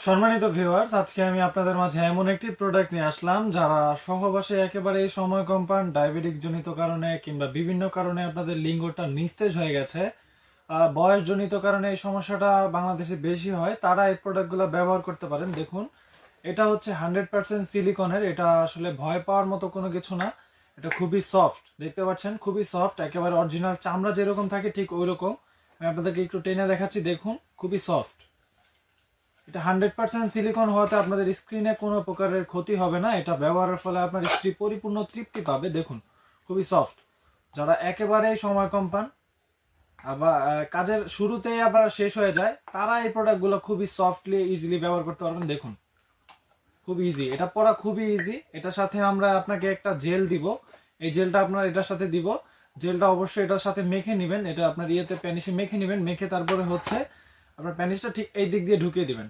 সম্মানিত ভিউয়ার্স, আজকে আমি আপনাদের মাঝে এমন একটি প্রোডাক্ট নিয়ে আসলাম যারা সহবাসে একেবারে সময় কম পান, ডায়াবেটিক জনিত কারণে কিংবা বিভিন্ন কারণে আপনাদের লিঙ্গটা নিস্তেজ হয়ে গেছে, বয়স জনিত কারণে এই সমস্যাটা বাংলাদেশে বেশি হয়, তারা এই প্রোডাক্টগুলো ব্যবহার করতে পারেন। দেখুন, এটা হচ্ছে 100% সিলিকনের। এটা আসলে ভয় পাওয়ার মতো কোনো কিছু না। এটা খুবই সফট, দেখতে পাচ্ছেন, খুবই সফট, একেবারে অরিজিনাল চামড়া যেরকম থাকে ঠিক ওই রকম। আমি আপনাদেরকে একটু টেনে দেখাচ্ছি, দেখুন, খুবই সফট। এটা 100% সিলিকন হওয়াতে আপনাদের স্ক্রিনে কোনো প্রকারের ক্ষতি হবে না। এটা ব্যবহারের ফলে আপনার স্ত্রী পরিপূর্ণ তৃপ্তি পাবে। দেখুন, খুবই সফট। যারা একেবারেই সময় কম পান, আবার কাজের শুরুতেই আবার শেষ হয়ে যায়, তারা এই প্রোডাক্টগুলো খুবই সফটলি ইজিলি ব্যবহার করতে পারবেন। দেখুন, খুব ইজি, এটা পরা খুবই ইজি। এটার সাথে আমরা আপনাকে একটা জেল দিব। এই জেলটা আপনার এটার সাথে দিব। জেলটা অবশ্যই এটার সাথে মেখে নেবেন। এটা আপনার প্যানিসে মেখে নেবেন। মেখে তারপরে হচ্ছে আপনার প্যানিসটা ঠিক এই দিক দিয়ে ঢুকিয়ে দিবেন।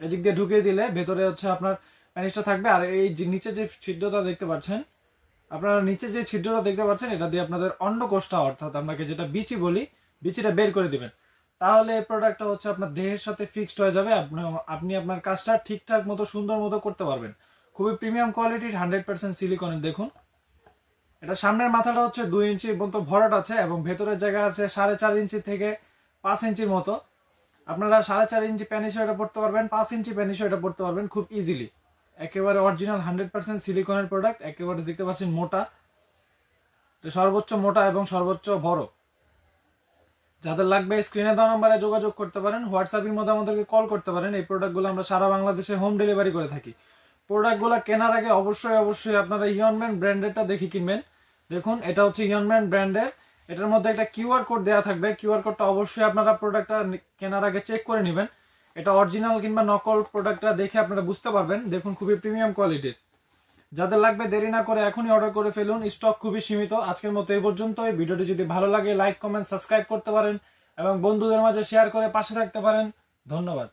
এদিক দিয়ে ঢুকিয়ে দিলে ভেতরে হচ্ছে আপনার প্যানিসটা থাকবে। আর এই যে নিচে যে ছিদ্রটা দেখতে পাচ্ছেন, আপনারা নিচে যে ছিদ্রটা দেখতে পাচ্ছেন, এটা দিয়ে আপনাদের অন্ডকোষটা, অর্থাৎ আপনাকে যেটা বিচি বলি, বিচিটা বের করে দিবেন। তাহলে এই প্রোডাক্টটা হচ্ছে আপনার দেহের সাথে ফিক্সড হয়ে যাবে। আপনি আপনার কাজটা ঠিকঠাক মতো সুন্দর মতো করতে পারবেন। খুবই প্রিমিয়াম কোয়ালিটির 100% সিলিকনের। দেখুন, এটা সামনের মাথাটা হচ্ছে 2 ইঞ্চি মতো ভরাট আছে এবং ভেতরের জায়গা আছে 4.5 ইঞ্চি থেকে 5 ইঞ্চির মতো। আপনারা 4.5 ইঞ্চি প্যানিশও এটা পড়তে পারবেন, 5 ইঞ্চি প্যানিশও এটা পড়তে পারবেন খুব ইজিলি। একেবারে অরিজিনাল 100% সিলিকনের প্রোডাক্ট। একেবারে দেখতে পাচ্ছেন মোটা, সর্বোচ্চ মোটা এবং সর্বোচ্চ বড়। যাদের লাগবে স্ক্রিনে দেওয়া নাম্বারে যোগাযোগ করতে পারেন, হোয়াটসঅ্যাপের মধ্যে আমাদেরকে কল করতে পারেন। এই প্রোডাক্টগুলো আমরা সারা বাংলাদেশে হোম ডেলিভারি করে থাকি। প্রোডাক্টগুলো কেনার আগে অবশ্যই আপনারা ইয়নম্যান ব্র্যান্ডেরটা দেখে কিনবেন। দেখুন, এটা হচ্ছে ইয়নম্যান ব্র্যান্ডের। এটার মধ্যে একটা কিউআর কোড দেওয়া থাকবে। কিউআর কোডটা অবশ্যই আপনারা প্রোডাক্টটা কেনার আগে চেক করে নেবেন। এটা অরিজিনাল কিংবা নকল প্রোডাক্টটা দেখে আপনারা বুঝতে পারবেন। দেখুন, খুবই প্রিমিয়াম কোয়ালিটির। যাদের লাগবে দেরি না করে এখনই অর্ডার করে ফেলুন। স্টক খুবই সীমিত। আজকের মতো এই পর্যন্তই। ভিডিওটি যদি ভালো লাগে লাইক, কমেন্ট, সাবস্ক্রাইব করতে পারেন এবং বন্ধুদের মাঝে শেয়ার করে পাশে থাকতে পারেন। ধন্যবাদ।